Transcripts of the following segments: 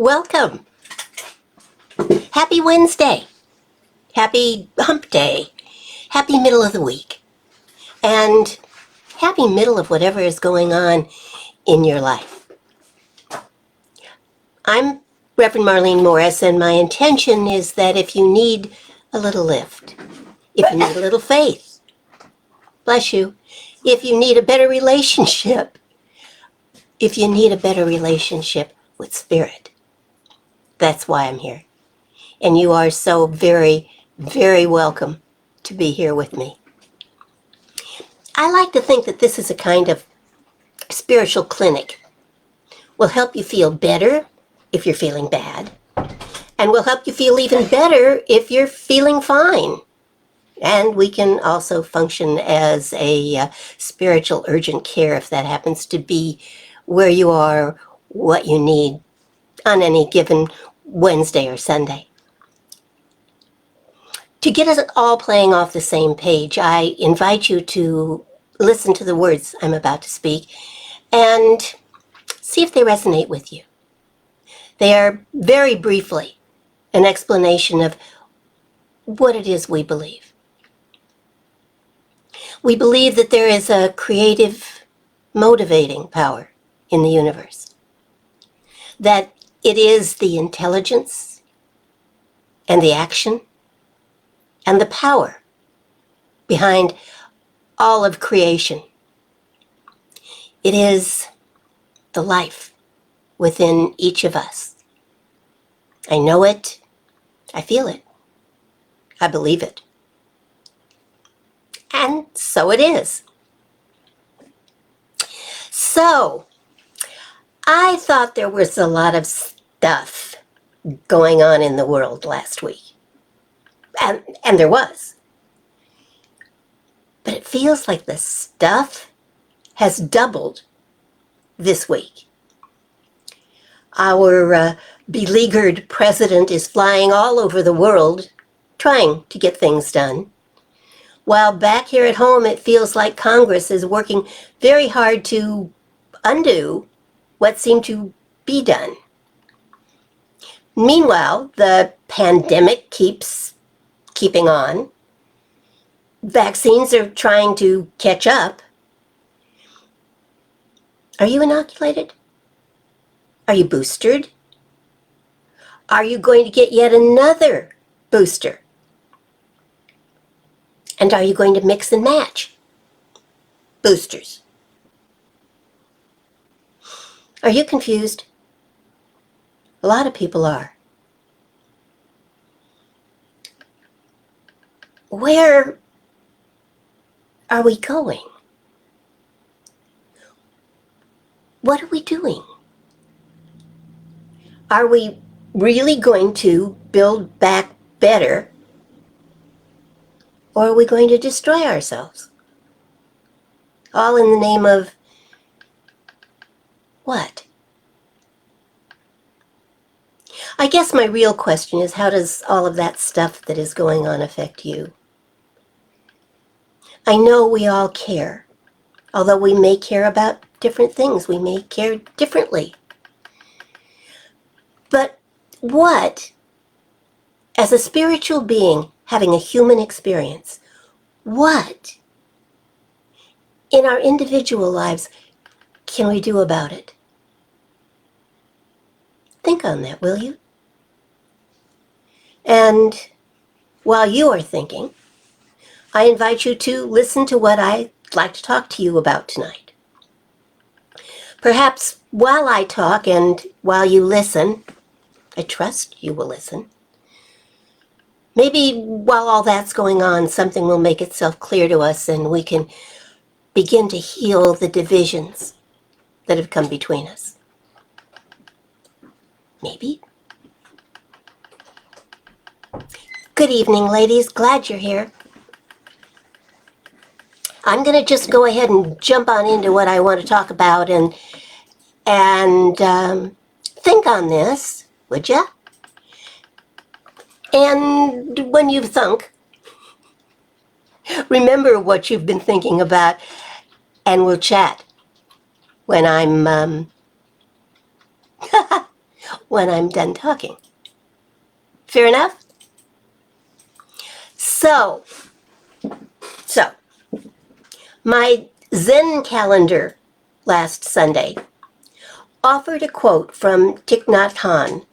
Welcome. Happy Wednesday. Happy hump day. Happy middle of the week. And happy middle of whatever is going on in your life. I'm Reverend Marlene Morris, and my intention is that if you need a little lift, if you need a little faith, bless you, if you need a better relationship, if you need a better relationship with Spirit, that's why I'm here. And you are so very, very welcome to be here with me. I like to think that this is a kind of spiritual clinic. Will help you feel better if you're feeling bad, and will help you feel even better if you're feeling fine. And we can also function as a spiritual urgent care if that happens to be where you are, what you need on any given Wednesday or Sunday. To get us all playing off the same page, I invite you to listen to the words I'm about to speak and see if they resonate with you. They are very briefly an explanation of what it is we believe. We believe that there is a creative, motivating power in the universe, that it is the intelligence and the action and the power behind all of creation. It is the life within each of us. I know it, I feel it, I believe it. And so it is. So, I thought there was a lot of stuff going on in the world last week. And there was. But it feels like the stuff has doubled this week. Our beleaguered president is flying all over the world trying to get things done. While back here at home, it feels like Congress is working very hard to undo what seemed to be done. Meanwhile, the pandemic keeps keeping on. Vaccines are trying to catch up. Are you inoculated? Are you boosted? Are you going to get yet another booster? And are you going to mix and match boosters? Are you confused? A lot of people are. Where are we going? What are we doing? Are we really going to build back better, or are we going to destroy ourselves? All in the name of what? I guess my real question is, how does all of that stuff that is going on affect you? I know we all care. Although we may care about different things, we may care differently. But what, as a spiritual being having a human experience, what in our individual lives can we do about it? Think on that, will you? And while you are thinking, I invite you to listen to what I'd like to talk to you about tonight. Perhaps while I talk and while you listen, I trust you will listen. Maybe while all that's going on, something will make itself clear to us and we can begin to heal the divisions that have come between us. Maybe. Good evening, ladies. Glad you're here. I'm going to just go ahead and jump on into what I want to talk about and think on this, would ya? And when you've thunk, remember what you've been thinking about, and we'll chat when I'm when I'm done talking. Fair enough? So, my Zen calendar last Sunday offered a quote from Thich Nhat Hanh,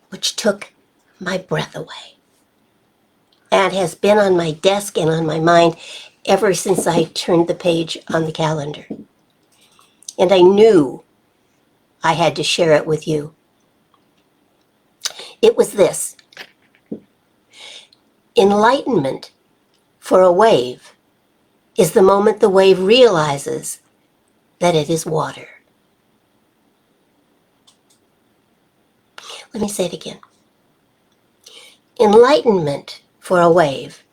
which took my breath away and has been on my desk and on my mind ever since I turned the page on the calendar. And I knew I had to share it with you. It was this: enlightenment for a wave is the moment the wave realizes that it is water. Let me say it again. Enlightenment for a wave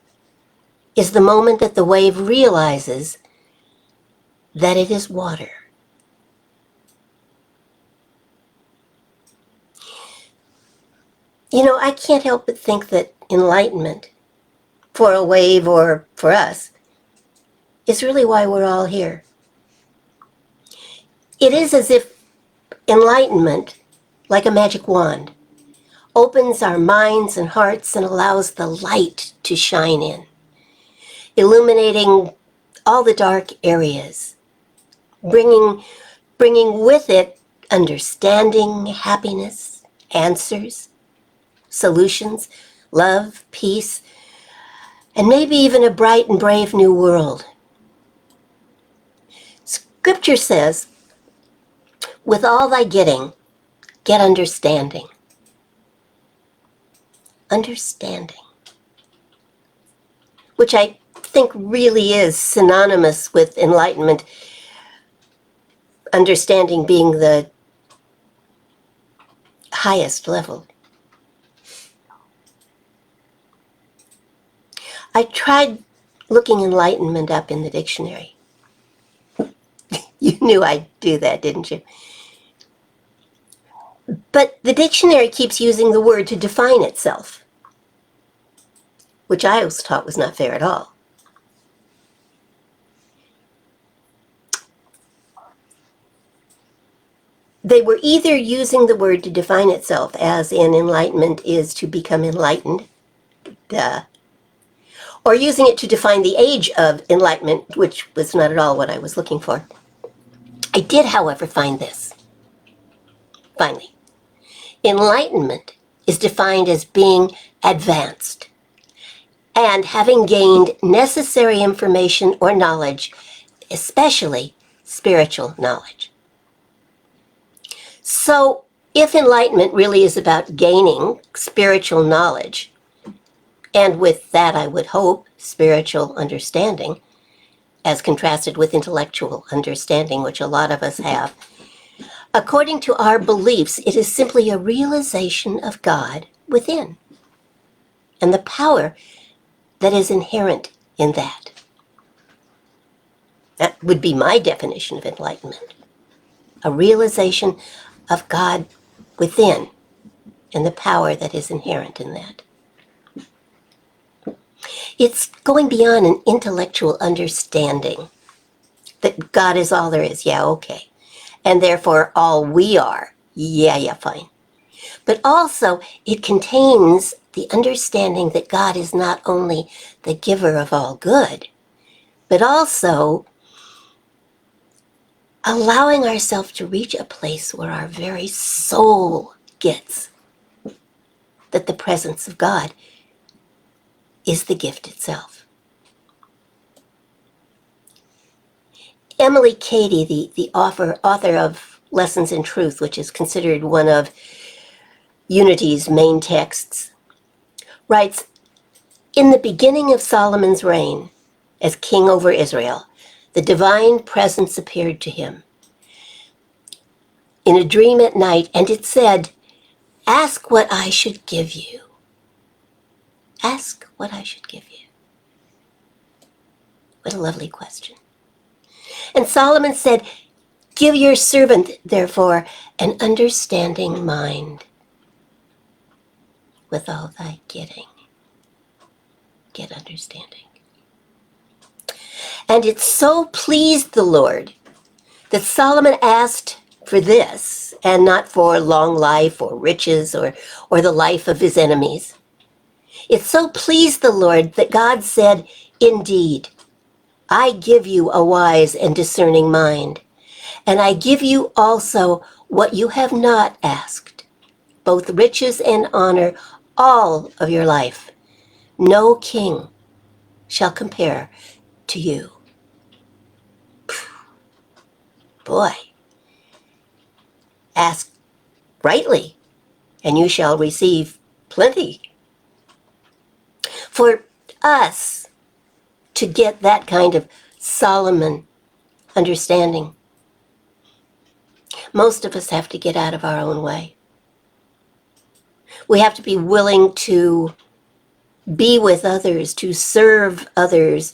is the moment that the wave realizes that it is water. You know, I can't help but think that enlightenment for a wave or for us is really why we're all here. It is as if enlightenment, like a magic wand, opens our minds and hearts and allows the light to shine in, illuminating all the dark areas, bringing with it understanding, happiness, answers, solutions, love, peace, and maybe even a bright and brave new world. Scripture says, with all thy getting, get understanding. Understanding. Which I think really is synonymous with enlightenment, understanding being the highest level. I tried looking enlightenment up in the dictionary. You knew I'd do that, didn't you? But the dictionary keeps using the word to define itself, which I was taught was not fair at all. They were either using the word to define itself, as in enlightenment is to become enlightened, duh, or using it to define the age of enlightenment, which was not at all what I was looking for. I did, however, find this. Finally, enlightenment is defined as being advanced and having gained necessary information or knowledge, especially spiritual knowledge. So, if enlightenment really is about gaining spiritual knowledge, and with that I would hope spiritual understanding, as contrasted with intellectual understanding, which a lot of us have, according to our beliefs, it is simply a realization of God within and the power that is inherent in that. That would be my definition of enlightenment. A realization of God within and the power that is inherent in that. It's going beyond an intellectual understanding that God is all there is. Yeah, okay. And therefore all we are. Yeah, fine. But also it contains the understanding that God is not only the giver of all good, but also allowing ourselves to reach a place where our very soul gets that the presence of God is the gift itself. Emily Cady, the author of Lessons in Truth, which is considered one of Unity's main texts, writes, in the beginning of Solomon's reign as king over Israel, the divine presence appeared to him in a dream at night, and it said, ask what I should give you. Ask what I should give you. What a lovely question. And Solomon said, give your servant, therefore, an understanding mind. With all thy getting, get understanding. And it so pleased the Lord that Solomon asked for this and not for long life or riches or the life of his enemies. It so pleased the Lord that God said, "Indeed, I give you a wise and discerning mind, and I give you also what you have not asked, both riches and honor, all of your life. No king shall compare to you." Boy, ask rightly, and you shall receive plenty. For us to get that kind of Solomon understanding, most of us have to get out of our own way. We have to be willing to be with others, to serve others,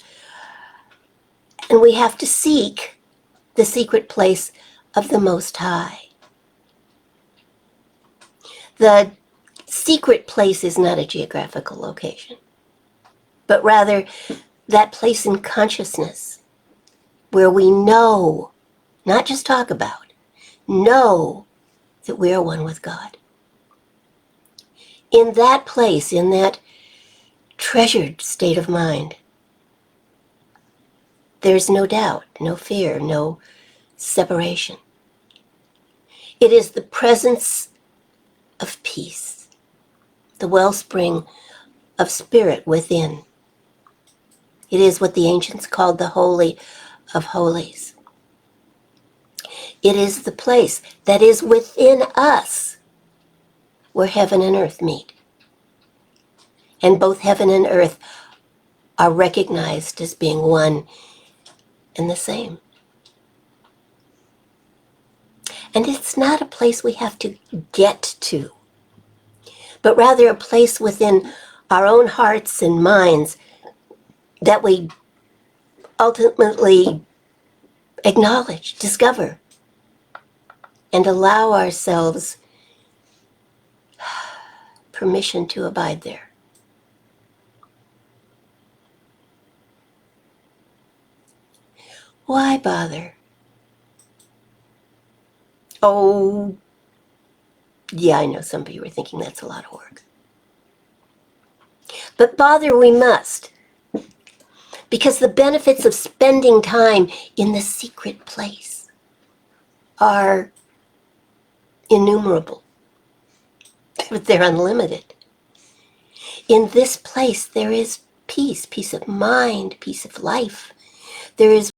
and we have to seek the secret place of the Most High. The secret place is not a geographical location, but rather that place in consciousness where we know, not just talk about, know that we are one with God. In that place, in that treasured state of mind, there's no doubt, no fear, no separation. It is the presence of peace, the wellspring of spirit within. It is what the ancients called the Holy of Holies. It is the place that is within us where heaven and earth meet. And both heaven and earth are recognized as being one and the same. And it's not a place we have to get to, but rather a place within our own hearts and minds that we ultimately acknowledge, discover, and allow ourselves permission to abide there. Why bother? Oh, yeah, I know some of you are thinking that's a lot of work. But bother we must, because the benefits of spending time in the secret place are innumerable, but they're unlimited. In this place, there is peace, peace of mind, peace of life. There is